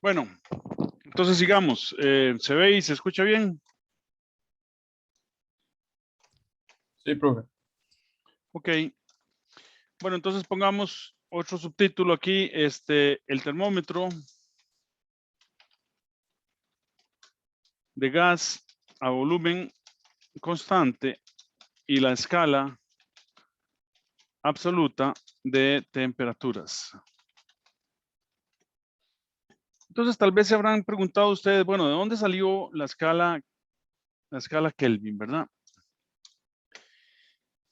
Bueno, entonces sigamos. ¿Se ve y se escucha bien? Sí, profe. Ok. Bueno, entonces pongamos otro subtítulo aquí. El termómetro de gas a volumen constante y la escala absoluta de temperaturas. Entonces, tal vez se habrán preguntado ustedes, bueno, ¿de dónde salió la escala Kelvin, verdad?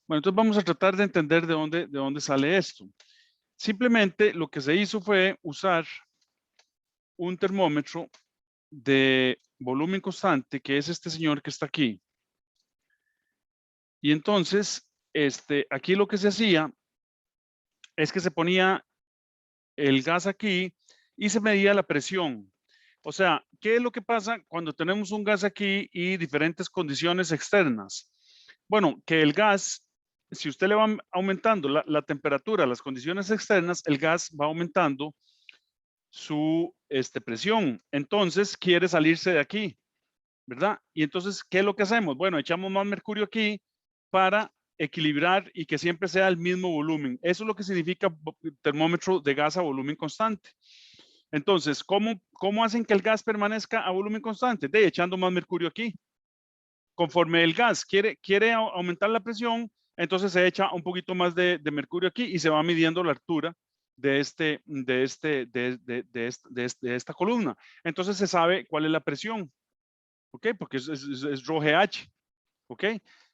Bueno, entonces vamos a tratar de entender de dónde sale esto. Simplemente lo que se hizo fue usar un termómetro de volumen constante, que es este señor que está aquí. Y entonces, aquí lo que se hacía es que se ponía el gas aquí y se medía la presión. O sea, ¿qué es lo que pasa cuando tenemos un gas aquí y diferentes condiciones externas? Bueno, que el gas, si usted le va aumentando la temperatura, las condiciones externas, el gas va aumentando su presión. Entonces, quiere salirse de aquí, ¿verdad? Y entonces, ¿qué es lo que hacemos? Bueno, echamos más mercurio aquí para equilibrar y que siempre sea el mismo volumen. Eso es lo que significa termómetro de gas a volumen constante. Entonces, ¿cómo hacen que el gas permanezca a volumen constante? De echando más mercurio aquí. Conforme el gas quiere aumentar la presión, entonces se echa un poquito más de mercurio aquí y se va midiendo la altura de esta columna. Entonces se sabe cuál es la presión, ¿ok? Porque es ρGH, ¿ok?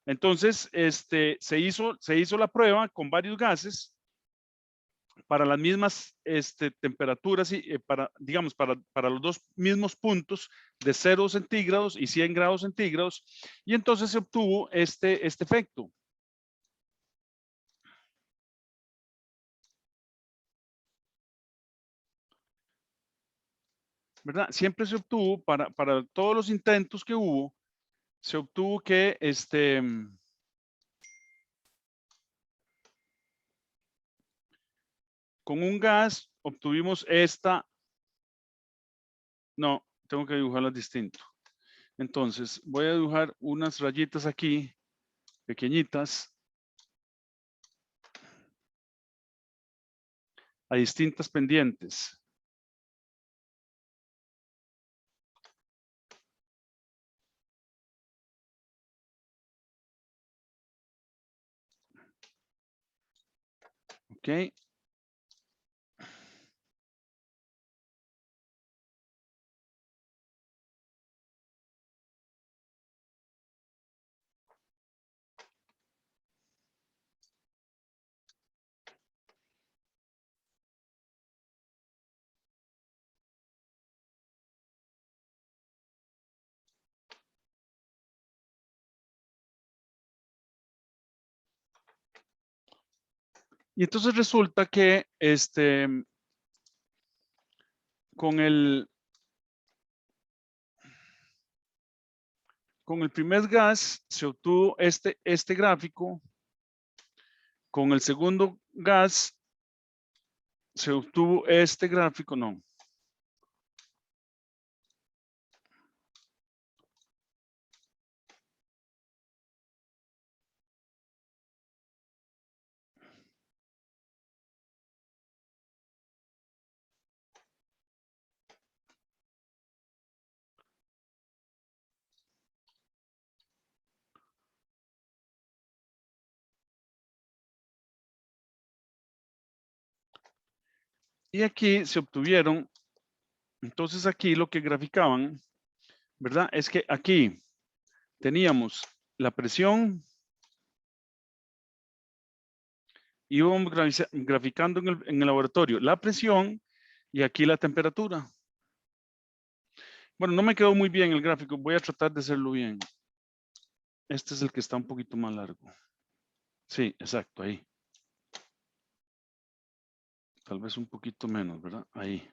Entonces, se hizo la prueba con varios gases para las mismas temperaturas y digamos, para los dos mismos puntos de 0 centígrados y 100 grados centígrados, y entonces se obtuvo este efecto. ¿Verdad? Siempre se obtuvo, para todos los intentos que hubo, se obtuvo que con un gas obtuvimos no, tengo que dibujarlas distinto. Entonces, voy a dibujar unas rayitas aquí, pequeñitas, a distintas pendientes. ¿Ok? Y entonces resulta que con el primer gas se obtuvo este gráfico, con el segundo gas se obtuvo este gráfico, no. Y aquí se obtuvieron, entonces aquí lo que graficaban, ¿verdad? Es que aquí teníamos la presión, íbamos graficando en el laboratorio la presión y aquí la temperatura. Bueno, no me quedó muy bien el gráfico, voy a tratar de hacerlo bien. Este es el que está un poquito más largo. Sí, exacto, ahí. Tal vez un poquito menos, ¿verdad? Ahí.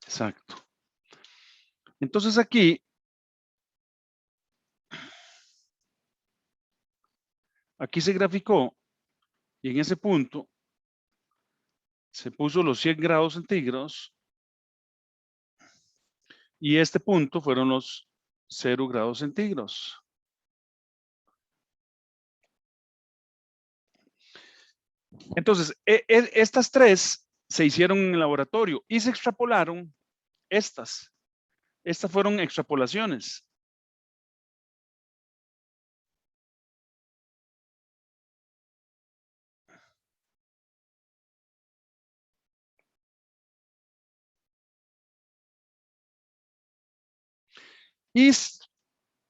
Exacto. Entonces aquí se graficó y en ese punto se puso los 100 grados centígrados y este punto fueron los 0 grados centígrados. Entonces, estas tres se hicieron en el laboratorio y se extrapolaron estas. Estas fueron extrapolaciones. Y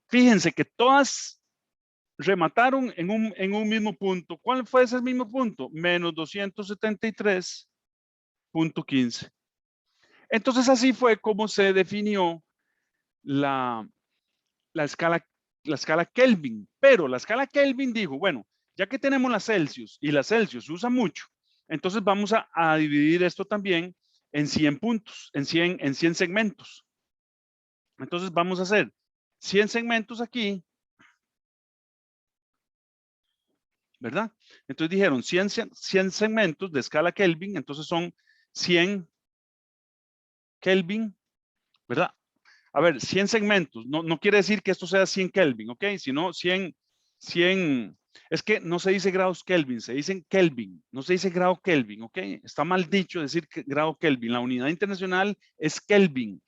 fíjense que todas remataron en un mismo punto. ¿Cuál fue ese mismo punto? Menos 273.15. Entonces así fue como se definió la escala Kelvin. Pero la escala Kelvin dijo, bueno, ya que tenemos la Celsius y la Celsius se usa mucho, entonces vamos a dividir esto también en 100 puntos, en 100 segmentos. Entonces vamos a hacer 100 segmentos aquí, ¿verdad? Entonces dijeron 100 segmentos de escala Kelvin, entonces son 100 Kelvin, ¿verdad? A ver, 100 segmentos, no quiere decir que esto sea 100 Kelvin, ¿ok? Sino 100, es que no se dice grados Kelvin, se dicen Kelvin, no se dice grado Kelvin, ¿ok? Está mal dicho decir grado Kelvin, la unidad internacional es Kelvin,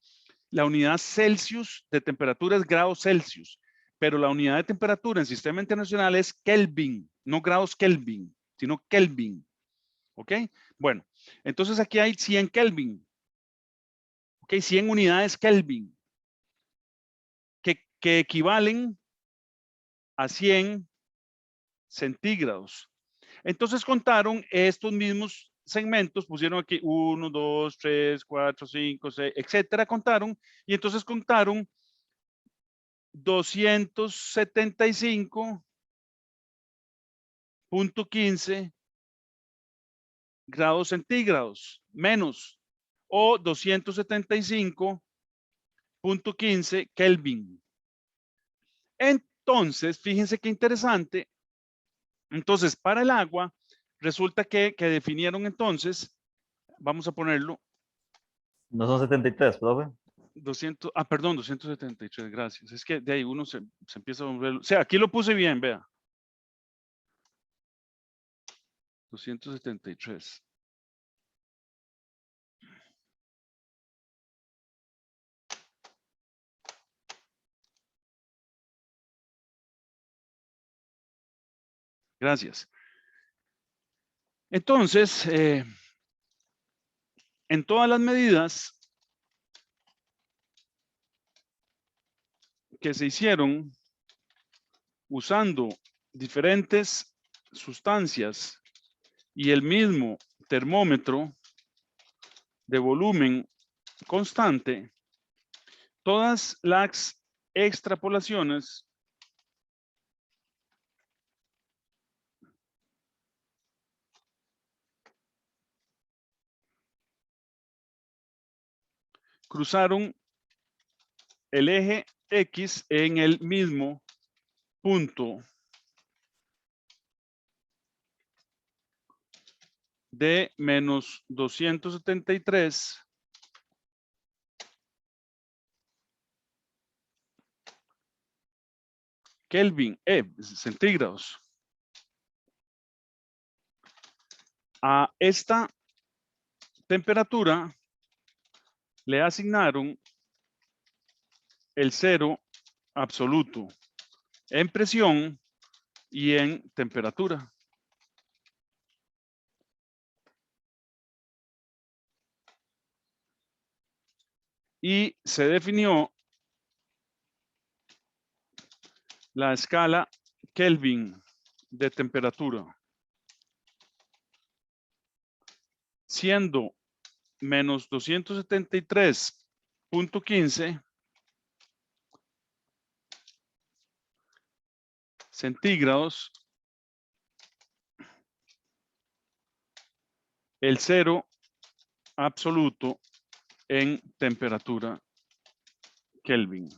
la unidad Celsius de temperatura es grados Celsius, pero la unidad de temperatura en sistema internacional es Kelvin, no grados Kelvin, sino Kelvin, ¿ok? Bueno, entonces aquí hay 100 Kelvin, ¿ok? 100 unidades Kelvin. Que equivalen a 100 centígrados. Entonces contaron estos mismos segmentos, pusieron aquí 1, 2, 3, 4, 5, 6, etcétera, contaron, y entonces contaron 275.15 grados centígrados, menos, o 275.15 Kelvin. Entonces, fíjense qué interesante. Entonces, para el agua, resulta que definieron entonces, vamos a ponerlo. No son 73, profe. 200, perdón, 273, gracias. Es que de ahí uno se empieza a volver. O sea, aquí lo puse bien, vea. 273. Gracias. Entonces, en todas las medidas que se hicieron usando diferentes sustancias y el mismo termómetro de volumen constante, todas las extrapolaciones cruzaron el eje X en el mismo punto de menos 273 Kelvin, centígrados. A esta temperatura le asignaron el cero absoluto en presión y en temperatura. Y se definió la escala Kelvin de temperatura, siendo menos 273.15 centígrados el cero absoluto en temperatura Kelvin.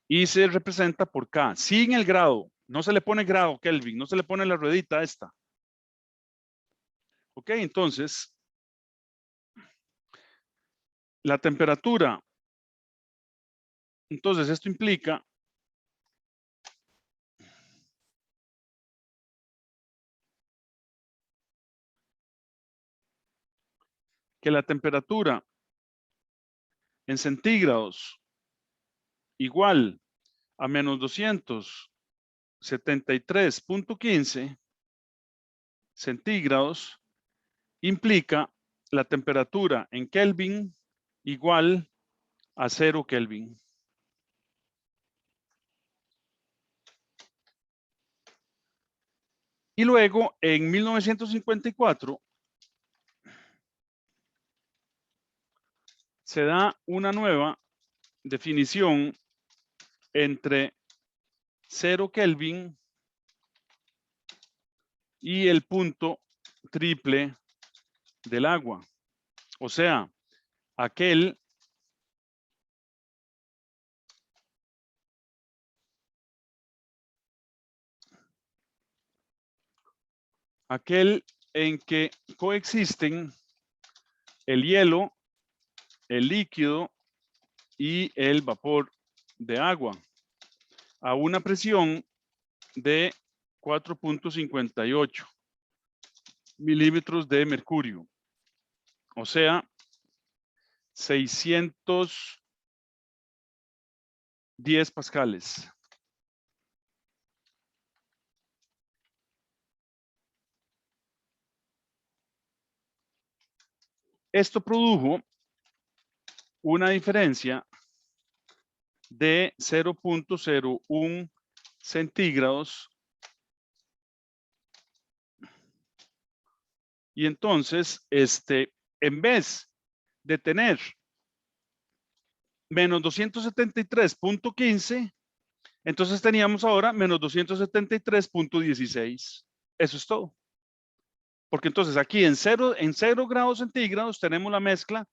Y se representa por K, sin el grado. No se le pone grado Kelvin, no se le pone la ruedita esta. Ok, entonces, la temperatura. Entonces, esto implica que la temperatura en centígrados igual a menos 273.15 centígrados implica la temperatura en Kelvin igual a 0 Kelvin. Y luego, en 1954, se da una nueva definición entre 0 Kelvin y el punto triple del agua. O sea, aquel en que coexisten el hielo, el líquido y el vapor de agua a una presión de 4.58 milímetros de mercurio. O sea, 610 pascales. Esto produjo una diferencia de 0.01 centígrados. Y entonces, en vez de tener menos 273.15, entonces teníamos ahora menos 273.16. Eso es todo. Porque entonces aquí en 0 grados centígrados tenemos la mezcla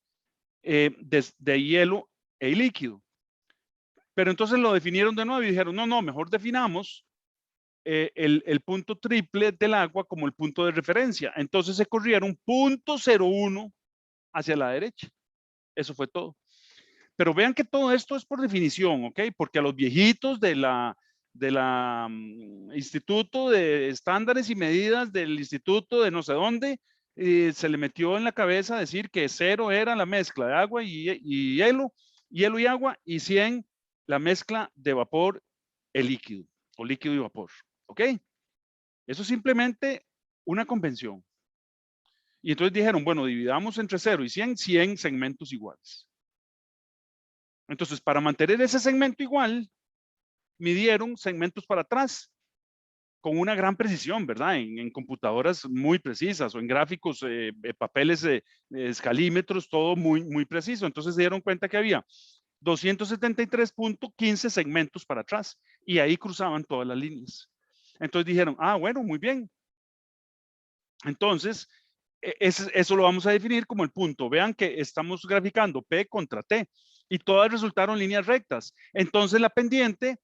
de hielo e líquido. Pero entonces lo definieron de nuevo y dijeron, no, mejor definamos el punto triple del agua como el punto de referencia. Entonces se corrieron 0.01 hacia la derecha. Eso fue todo. Pero vean que todo esto es por definición, ¿ok? Porque a los viejitos de la Instituto de Estándares y Medidas del Instituto de no sé dónde, se le metió en la cabeza decir que 0 era la mezcla de agua y hielo y agua, y 100 la mezcla de vapor y líquido, o líquido y vapor, ¿ok? Eso es simplemente una convención. Y entonces dijeron, bueno, dividamos entre 0 y 100 segmentos iguales. Entonces, para mantener ese segmento igual, midieron segmentos para atrás con una gran precisión, ¿verdad? En computadoras muy precisas o en gráficos, papeles, escalímetros, todo muy preciso. Entonces se dieron cuenta que había 273.15 segmentos para atrás y ahí cruzaban todas las líneas. Entonces dijeron, bueno, muy bien. Entonces, eso lo vamos a definir como el punto. Vean que estamos graficando P contra T y todas resultaron líneas rectas. Entonces la pendiente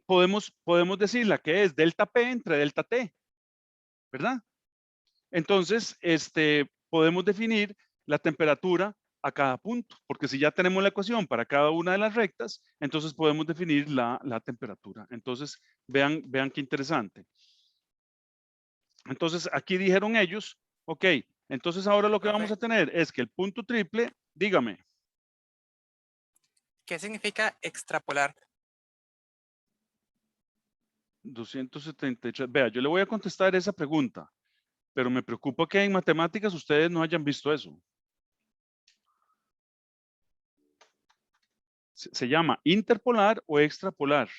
podemos decirla que es delta P entre delta T, ¿verdad? Entonces, podemos definir la temperatura a cada punto, porque si ya tenemos la ecuación para cada una de las rectas, entonces podemos definir la temperatura. Entonces, vean qué interesante. Entonces, aquí dijeron ellos, ok, entonces ahora lo que vamos a tener es que el punto triple, dígame. ¿Qué significa extrapolar? 273. Vea, yo le voy a contestar esa pregunta, pero me preocupa que en matemáticas ustedes no hayan visto eso. Se llama interpolar o extrapolar.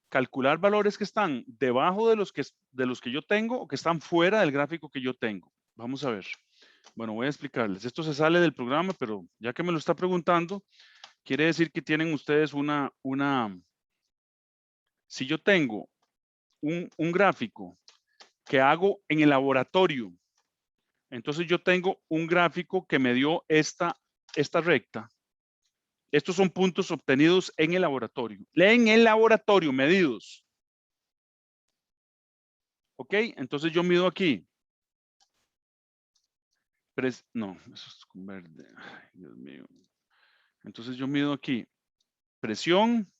Calcular valores que están debajo de los que yo tengo o que están fuera del gráfico que yo tengo. Vamos a ver. Bueno, voy a explicarles. Esto se sale del programa, pero ya que me lo está preguntando, quiere decir que tienen ustedes si yo tengo un gráfico que hago en el laboratorio, entonces yo tengo un gráfico que me dio esta recta. Estos son puntos obtenidos en el laboratorio. En el laboratorio medidos. ¿Ok? Entonces yo mido aquí. No, eso es con verde. Ay, Dios mío. Entonces yo mido aquí presión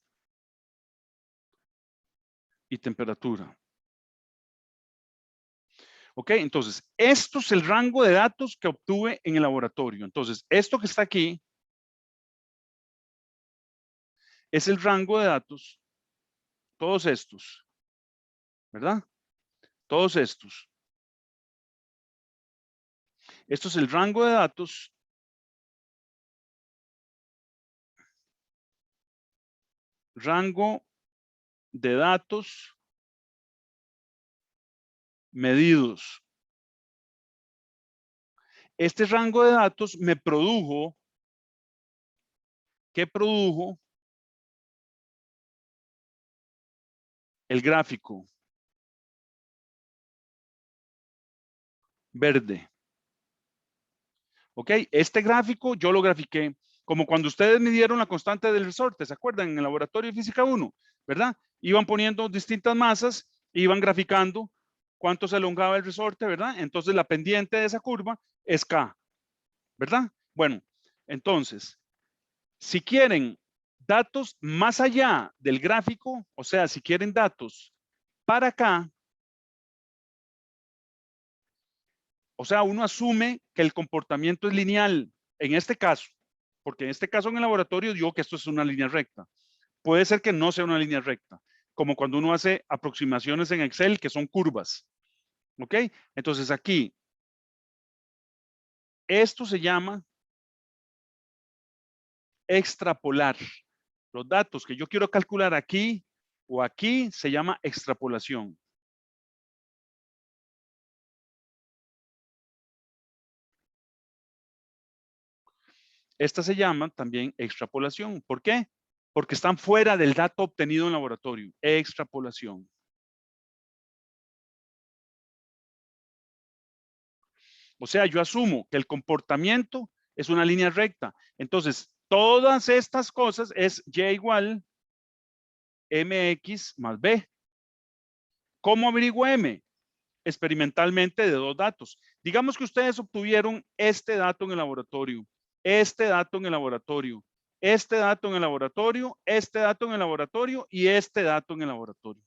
y temperatura. ¿Ok? Entonces, esto es el rango de datos que obtuve en el laboratorio. Entonces, esto que está aquí es el rango de datos, todos estos, ¿verdad? Todos estos. Esto es el rango de datos medidos. Este rango de datos me produjo, ¿qué produjo? El gráfico verde. ¿Ok? Este gráfico yo lo grafiqué como cuando ustedes midieron la constante del resorte, ¿se acuerdan? En el laboratorio de física 1, ¿verdad? Iban poniendo distintas masas, iban graficando cuánto se elongaba el resorte, ¿verdad? Entonces la pendiente de esa curva es K, ¿verdad? Bueno, entonces, si quieren datos más allá del gráfico, o sea, si quieren datos para acá, o sea, uno asume que el comportamiento es lineal en este caso, porque en este caso en el laboratorio digo que esto es una línea recta. Puede ser que no sea una línea recta, como cuando uno hace aproximaciones en Excel que son curvas. ¿Ok? Entonces aquí, esto se llama extrapolar. Los datos que yo quiero calcular aquí o aquí se llama extrapolación. Esta se llama también extrapolación. ¿Por qué? Porque están fuera del dato obtenido en laboratorio. Extrapolación. O sea, yo asumo que el comportamiento es una línea recta. Entonces, todas estas cosas es y igual mx más b. ¿Cómo averiguo m? Experimentalmente de dos datos. Digamos que ustedes obtuvieron este dato en el laboratorio, este dato en el laboratorio, este dato en el laboratorio, este dato en el laboratorio y este dato en el laboratorio.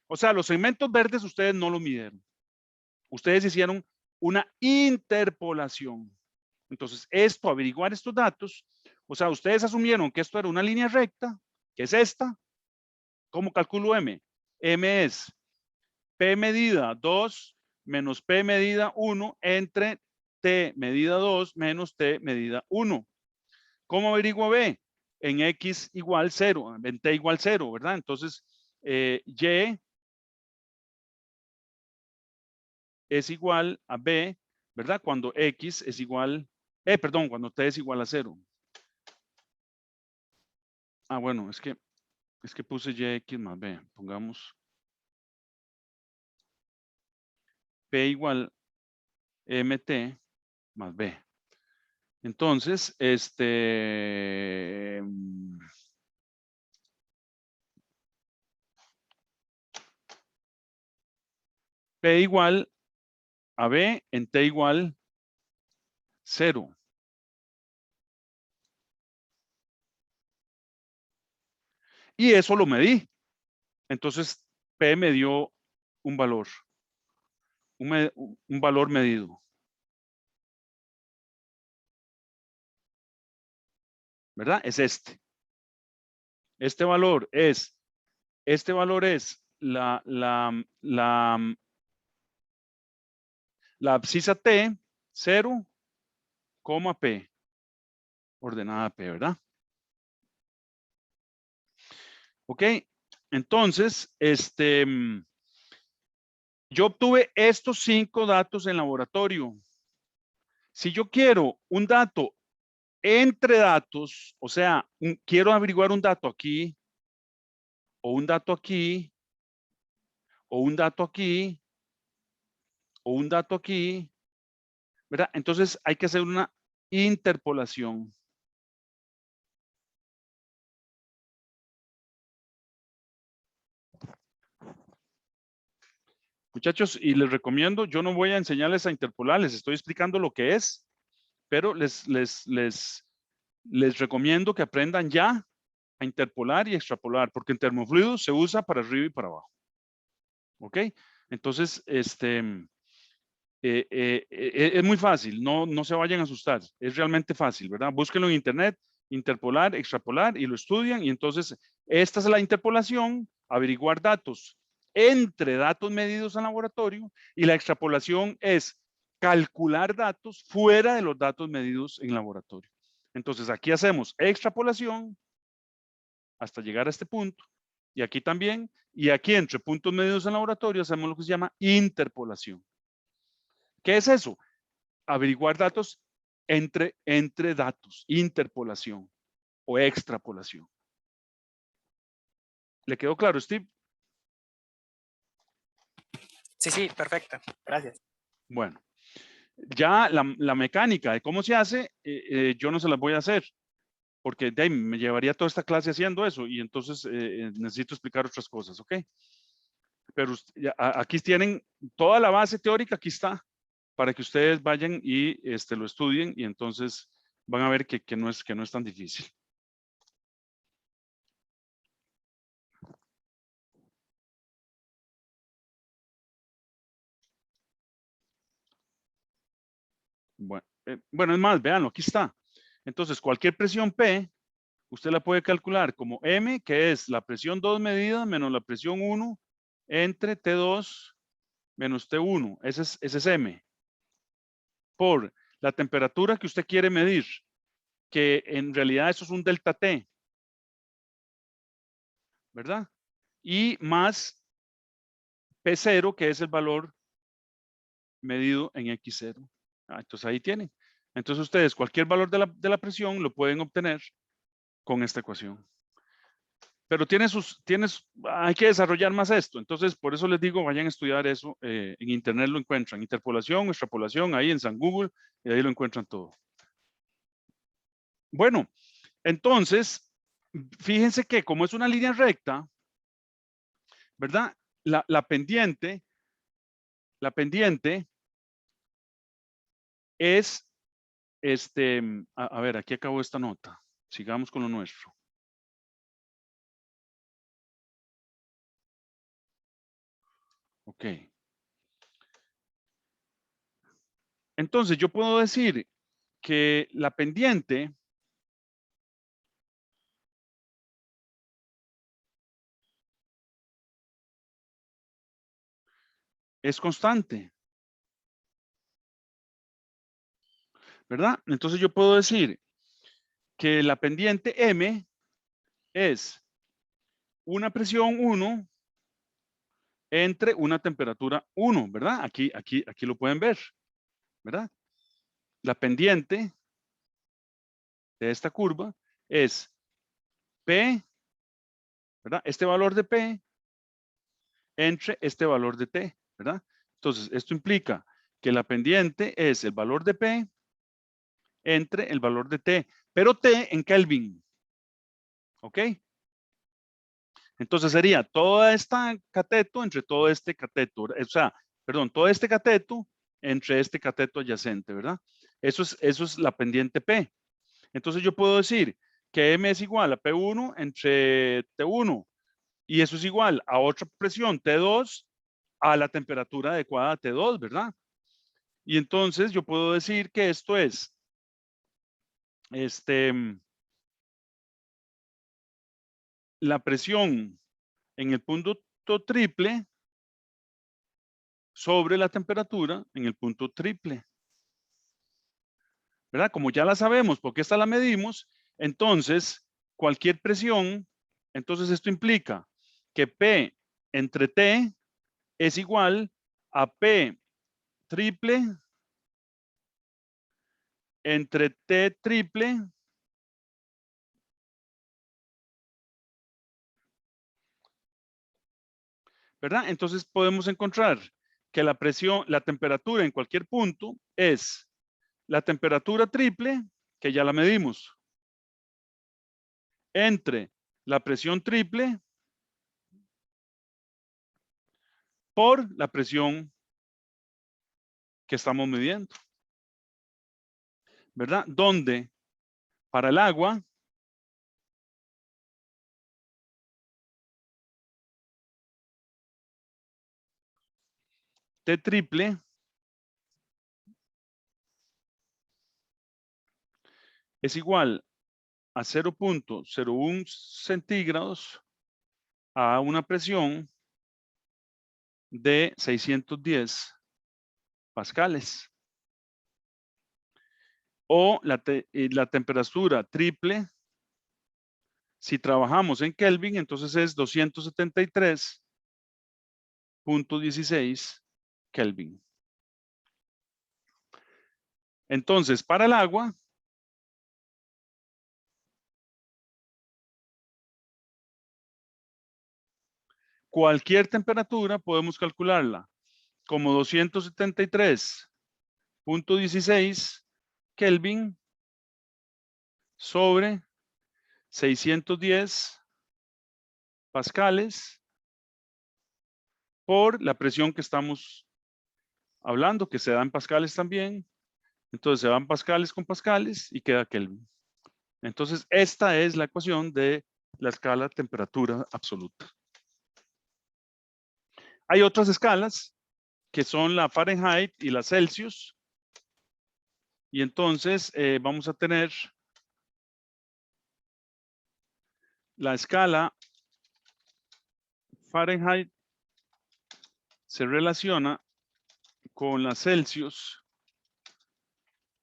O sea, los segmentos verdes ustedes no lo midieron. Ustedes hicieron una interpolación. Entonces, averiguar estos datos, o sea, ustedes asumieron que esto era una línea recta, que es esta. ¿Cómo calculo m? M es P medida 2 menos P medida 1 entre T medida 2 menos T medida 1. ¿Cómo averiguo B? En X igual 0, en T igual 0, ¿verdad? Entonces, Y es igual a B, ¿verdad? Cuando X es igual, perdón, cuando T es igual a 0. Ah, bueno, es que puse YX más B. Pongamos P igual MT más B. Entonces, P igual a B en T igual 0. Y eso lo medí. Entonces, P me dio un valor, un valor medido. ¿Verdad? Es este. Este valor es la abscisa T, 0, P, ordenada P, ¿verdad? Ok, entonces, yo obtuve estos 5 datos en laboratorio. Si yo quiero un dato entre datos, o sea, quiero averiguar un dato aquí, o un dato aquí, o un dato aquí, o un dato aquí, ¿verdad? Entonces hay que hacer una interpolación. Muchachos, y les recomiendo, yo no voy a enseñarles a interpolar, les estoy explicando lo que es, pero les recomiendo que aprendan ya a interpolar y extrapolar, porque en termofluidos se usa para arriba y para abajo. ¿Ok? Entonces, es muy fácil, no se vayan a asustar, es realmente fácil, ¿verdad? Búsquenlo en internet, interpolar, extrapolar y lo estudian y entonces esta es la interpolación, averiguar datos entre datos medidos en laboratorio y la extrapolación es calcular datos fuera de los datos medidos en laboratorio. Entonces aquí hacemos extrapolación hasta llegar a este punto y aquí también y aquí entre puntos medidos en laboratorio hacemos lo que se llama interpolación. ¿Qué es eso? Averiguar datos entre datos, interpolación o extrapolación. ¿Le quedó claro, Steve? Sí, sí, perfecto. Gracias. Bueno, ya la mecánica de cómo se hace, yo no se las voy a hacer, porque de ahí me llevaría toda esta clase haciendo eso y entonces necesito explicar otras cosas, ¿ok? Pero aquí tienen toda la base teórica, aquí está, para que ustedes vayan y lo estudien y entonces van a ver que no es tan difícil. Bueno, es más, veanlo, aquí está. Entonces, cualquier presión P, usted la puede calcular como M, que es la presión 2 medida menos la presión 1 entre T2 menos T1. Ese es M. Por la temperatura que usted quiere medir, que en realidad eso es un delta T, ¿verdad? Y más P0, que es el valor medido en X0. Entonces ahí tienen. Entonces ustedes cualquier valor de la presión lo pueden obtener con esta ecuación. Pero hay que desarrollar más esto. Entonces, por eso les digo, vayan a estudiar eso. En internet lo encuentran. Interpolación, extrapolación, ahí en San Google, y ahí lo encuentran todo. Bueno, entonces, fíjense que como es una línea recta, ¿verdad? La pendiente es, a ver, aquí acabo esta nota. Sigamos con lo nuestro. Ok. Entonces, yo puedo decir que la pendiente es constante, ¿verdad? Entonces yo puedo decir que la pendiente M es una presión 1 entre una temperatura 1, ¿verdad? Aquí lo pueden ver, ¿verdad? La pendiente de esta curva es P, ¿verdad? Este valor de P entre este valor de T, ¿verdad? Entonces, esto implica que la pendiente es el valor de P entre el valor de T, pero T en Kelvin, ¿ok? Entonces sería toda esta cateto entre todo este cateto, o sea, perdón, todo este cateto entre este cateto adyacente, ¿verdad? Eso es la pendiente P. Entonces yo puedo decir que M es igual a P1 entre T1 y eso es igual a otra presión T2 a la temperatura adecuada a T2, ¿verdad? Y entonces yo puedo decir que esto es la presión en el punto triple sobre la temperatura en el punto triple. ¿Verdad? Como ya la sabemos, porque esta la medimos, entonces cualquier presión, entonces esto implica que P entre T es igual a P triple entre T triple ¿verdad? Entonces podemos encontrar que la presión, la temperatura en cualquier punto es la temperatura triple, que ya la medimos, entre la presión triple por la presión que estamos midiendo, ¿verdad? Donde para el agua T triple es igual a 0.01 centígrados a una presión de 610 pascales. O la temperatura triple, si trabajamos en Kelvin, entonces es 273.16 Kelvin. Entonces, para el agua, cualquier temperatura podemos calcularla como 273.16 Kelvin sobre 610 pascales por la presión que estamos hablando, que se da en pascales también. Entonces se van pascales con pascales y queda Kelvin. Entonces esta es la ecuación de la escala temperatura absoluta. Hay otras escalas que son la Fahrenheit y la Celsius. Y entonces vamos a tener la escala Fahrenheit se relaciona con la Celsius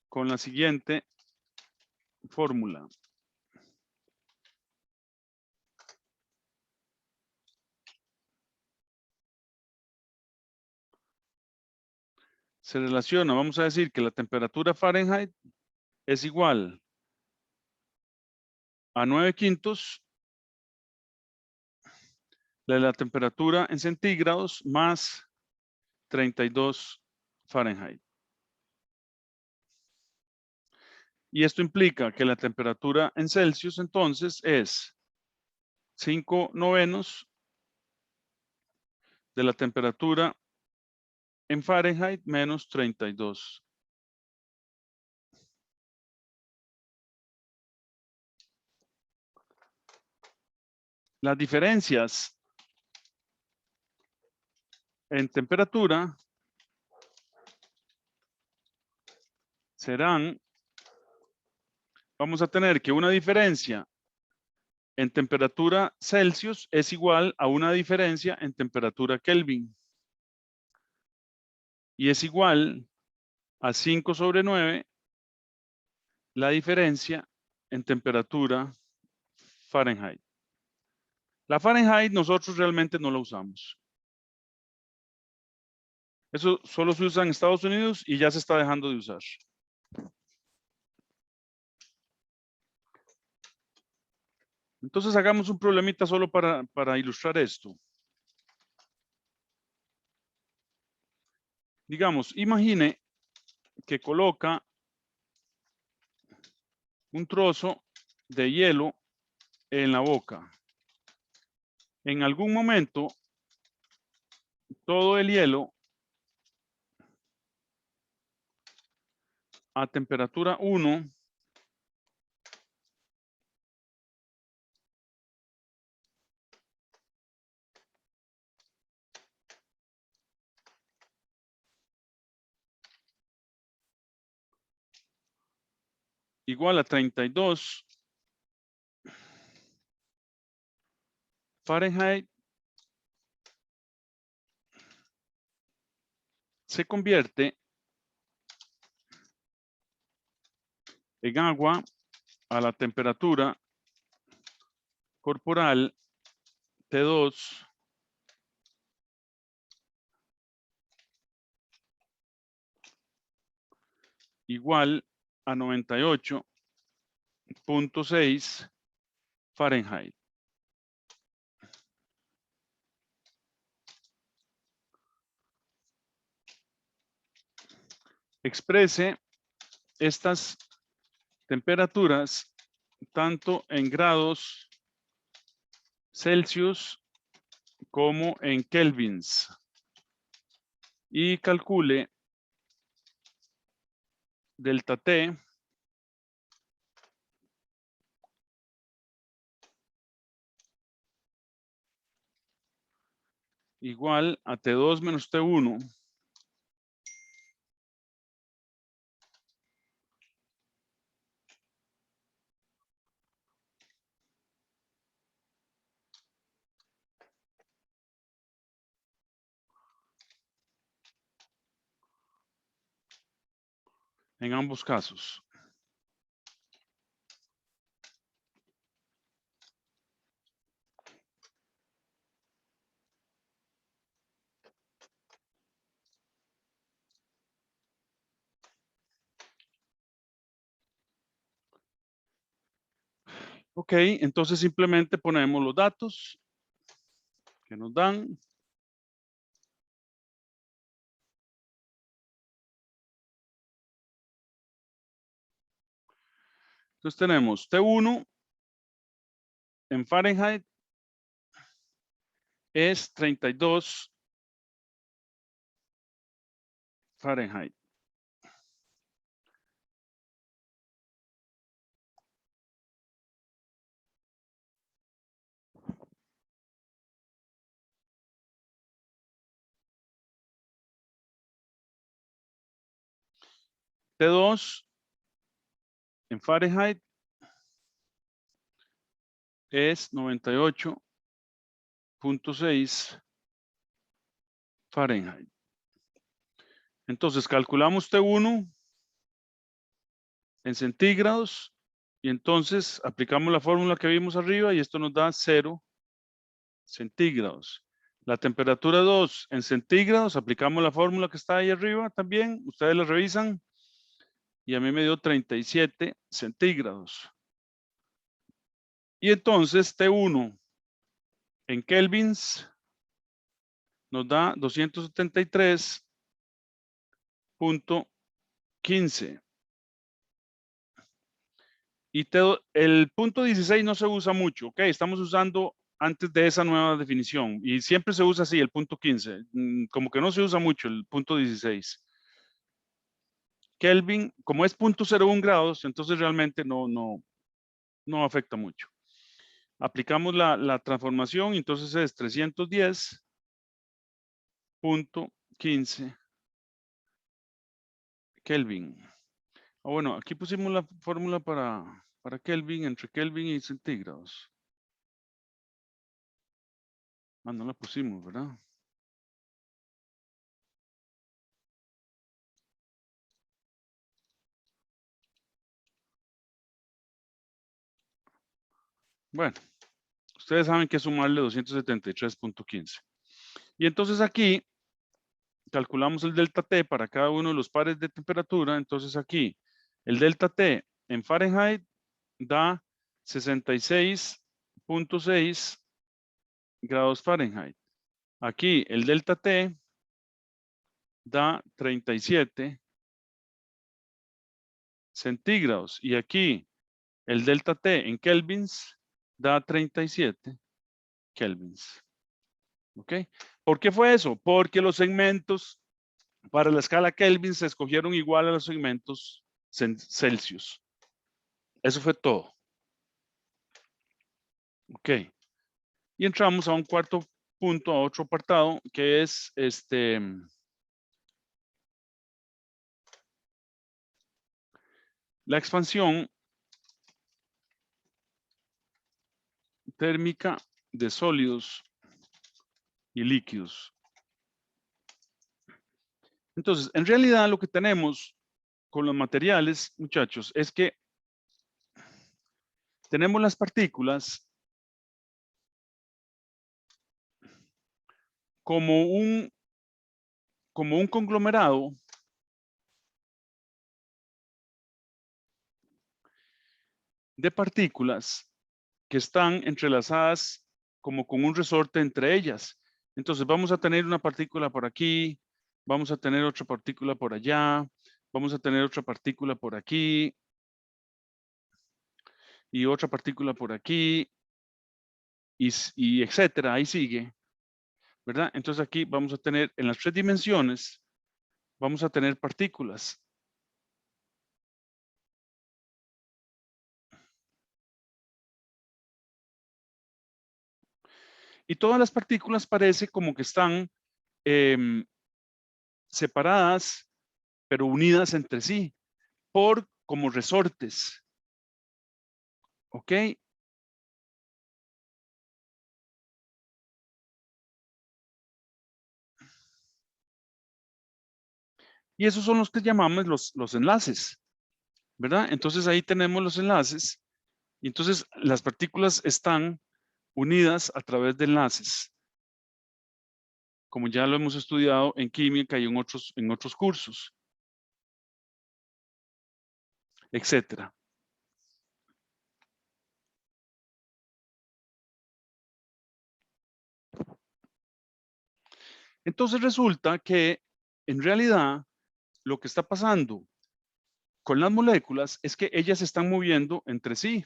con la siguiente fórmula. Se relaciona, vamos a decir que la temperatura Fahrenheit es igual a 9/5 de la temperatura en centígrados más 32 Fahrenheit. Y esto implica que la temperatura en Celsius entonces es 5/9 de la temperatura en Fahrenheit menos 32. Las diferencias en temperatura serán, vamos a tener que una diferencia en temperatura Celsius es igual a una diferencia en temperatura Kelvin. Y es igual a 5/9 la diferencia en temperatura Fahrenheit. La Fahrenheit nosotros realmente no la usamos. Eso solo se usa en Estados Unidos y ya se está dejando de usar. Entonces hagamos un problemita solo para ilustrar esto. Digamos, imagine que coloca un trozo de hielo en la boca. En algún momento, todo el hielo a temperatura 1 igual a 32 Fahrenheit se convierte en agua a la temperatura corporal T2 igual a 98.6 Fahrenheit. Exprese estas temperaturas tanto en grados Celsius como en kelvins. y calcule delta T igual a T2 menos T1 en ambos casos. Ok, entonces simplemente ponemos los datos que nos dan. Entonces tenemos T1 en Fahrenheit es 32 Fahrenheit. T2 en Fahrenheit es 98.6 Fahrenheit. Entonces calculamos T1 en centígrados y entonces aplicamos la fórmula que vimos arriba y esto nos da 0 centígrados. La temperatura 2 en centígrados, aplicamos la fórmula que está ahí arriba también, ustedes la revisan y a mí me dio 37 centígrados. Y entonces T1 en kelvins nos da 273.15. Y el punto 16 no se usa mucho, ¿ok? Estamos usando antes de esa nueva definición y siempre se usa así, el punto 15. Como que no se usa mucho el punto 16. Kelvin, como es 0.01 grados, entonces realmente no afecta mucho. Aplicamos la transformación, entonces es 310.15 Kelvin. Bueno, aquí pusimos la fórmula para Kelvin, entre Kelvin y centígrados. No la pusimos, ¿verdad? Bueno, ustedes saben que es sumarle 273.15. Y entonces aquí calculamos el delta T para cada uno de los pares de temperatura. Entonces aquí el delta T en Fahrenheit da 66.6 grados Fahrenheit. Aquí el delta T da 37 centígrados. Y aquí el delta T en kelvins da 37 kelvins. ¿Ok? ¿Por qué fue eso? Porque los segmentos para la escala Kelvin se escogieron igual a los segmentos Celsius. Eso fue todo. Ok. Y entramos a un cuarto punto, a otro apartado, que es la expansión térmica de sólidos y líquidos. Entonces, en realidad lo que tenemos con los materiales, muchachos, es que tenemos las partículas como un conglomerado de partículas que están entrelazadas como con un resorte entre ellas. Entonces vamos a tener una partícula por aquí, vamos a tener otra partícula por allá, vamos a tener otra partícula por aquí y otra partícula por aquí y etcétera, ahí sigue, ¿verdad? Entonces aquí vamos a tener en las 3 dimensiones vamos a tener partículas. Y todas las partículas parece como que están separadas, pero unidas entre sí, por como resortes. ¿Ok? Y esos son los que llamamos los enlaces, ¿verdad? Entonces ahí tenemos los enlaces. Y entonces las partículas están unidas a través de enlaces, como ya lo hemos estudiado en química y en otros cursos, etcétera. Entonces resulta que en realidad lo que está pasando con las moléculas es que ellas se están moviendo entre sí.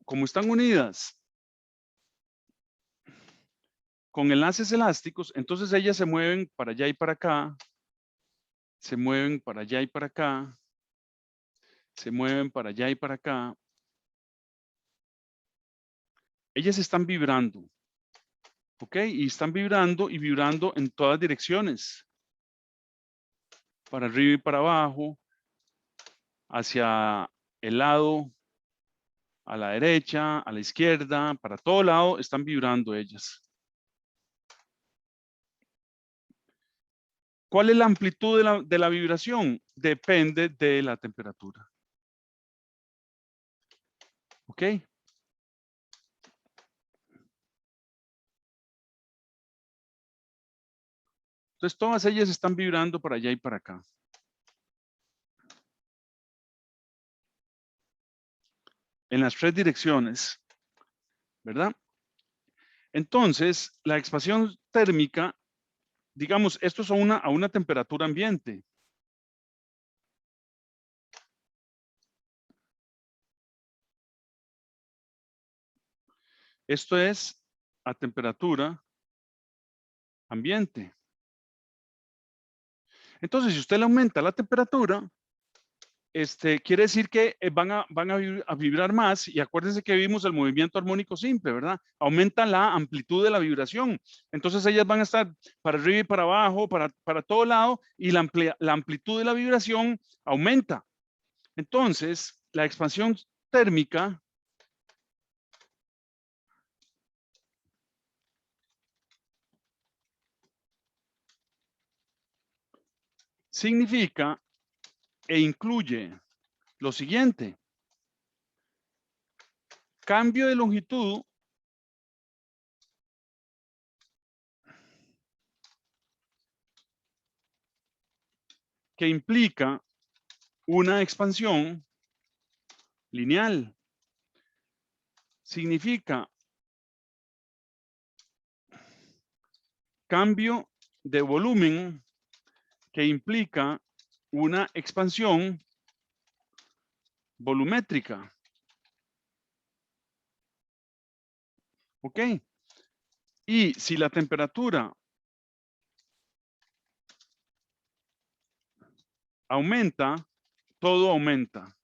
Como están unidas con enlaces elásticos, entonces ellas se mueven para allá y para acá, se mueven para allá y para acá, se mueven para allá y para acá. Ellas están vibrando, ¿ok? Y están vibrando y vibrando en todas direcciones, para arriba y para abajo, hacia el lado, a la derecha, a la izquierda, para todo lado están vibrando ellas. ¿Cuál es la amplitud de la vibración? Depende de la temperatura. ¿Ok? Entonces todas ellas están vibrando para allá y para acá. En las tres direcciones, ¿verdad? Entonces, la expansión térmica, digamos, esto es a una temperatura ambiente. Esto es a temperatura ambiente. Entonces, si usted le aumenta la temperatura, quiere decir que van a vibrar más, y acuérdense que vimos el movimiento armónico simple, ¿verdad? Aumenta la amplitud de la vibración. Entonces ellas van a estar para arriba y para abajo, para todo lado, y la amplitud de la vibración aumenta. Entonces, la expansión térmica significa e incluye lo siguiente: cambio de longitud que implica una expansión lineal. Significa cambio de volumen que implica una expansión volumétrica. ¿Ok? Y si la temperatura aumenta, todo aumenta.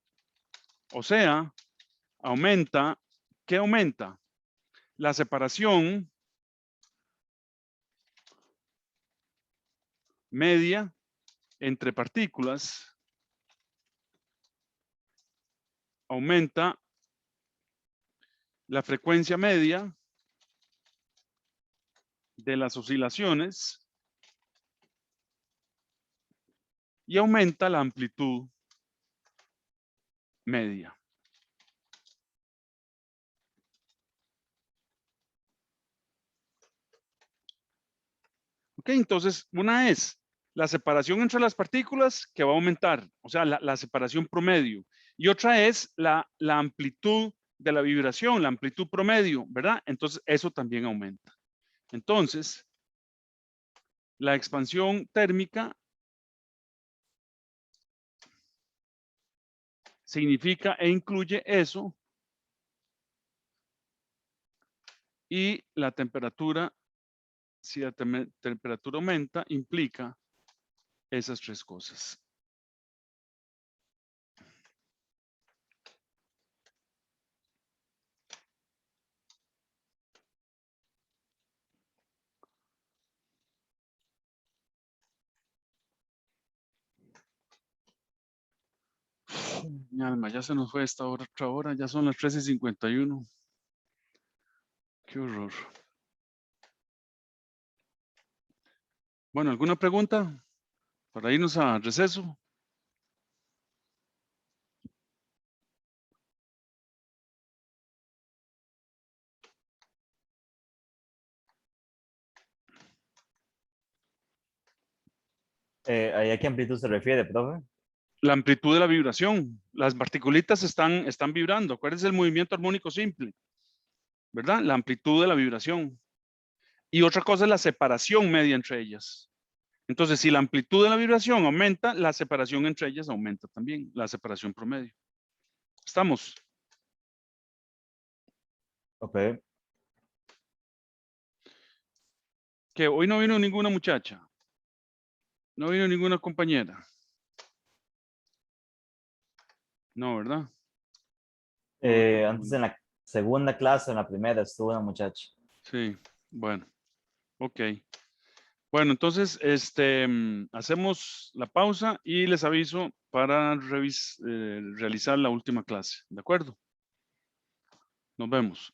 O sea, aumenta, ¿qué aumenta? La separación media entre partículas, aumenta la frecuencia media de las oscilaciones y aumenta la amplitud media. Ok, entonces una es la separación entre las partículas, que va a aumentar, o sea, la separación promedio. Y otra es la amplitud de la vibración, la amplitud promedio, ¿verdad? Entonces eso también aumenta. Entonces, la expansión térmica significa e incluye eso, y la temperatura, si la temperatura aumenta, implica esas tres cosas. Mi alma, ya se nos fue esta hora, otra hora, ya son las 13:51. Qué horror. Bueno, ¿alguna pregunta para irnos a receso? ¿Ahí a qué amplitud se refiere, profe? La amplitud de la vibración. Las particulitas están vibrando. ¿Cuál es el movimiento armónico simple? ¿Verdad? La amplitud de la vibración. Y otra cosa es la separación media entre ellas. Entonces, si la amplitud de la vibración aumenta, la separación entre ellas aumenta también, la separación promedio. ¿Estamos? Ok. Que hoy no vino ninguna muchacha. No vino ninguna compañera. No, ¿verdad? Antes en la segunda clase, en la primera, estuvo una muchacha. Sí, bueno, ok. Bueno, entonces, hacemos la pausa y les aviso para realizar la última clase. ¿De acuerdo? Nos vemos.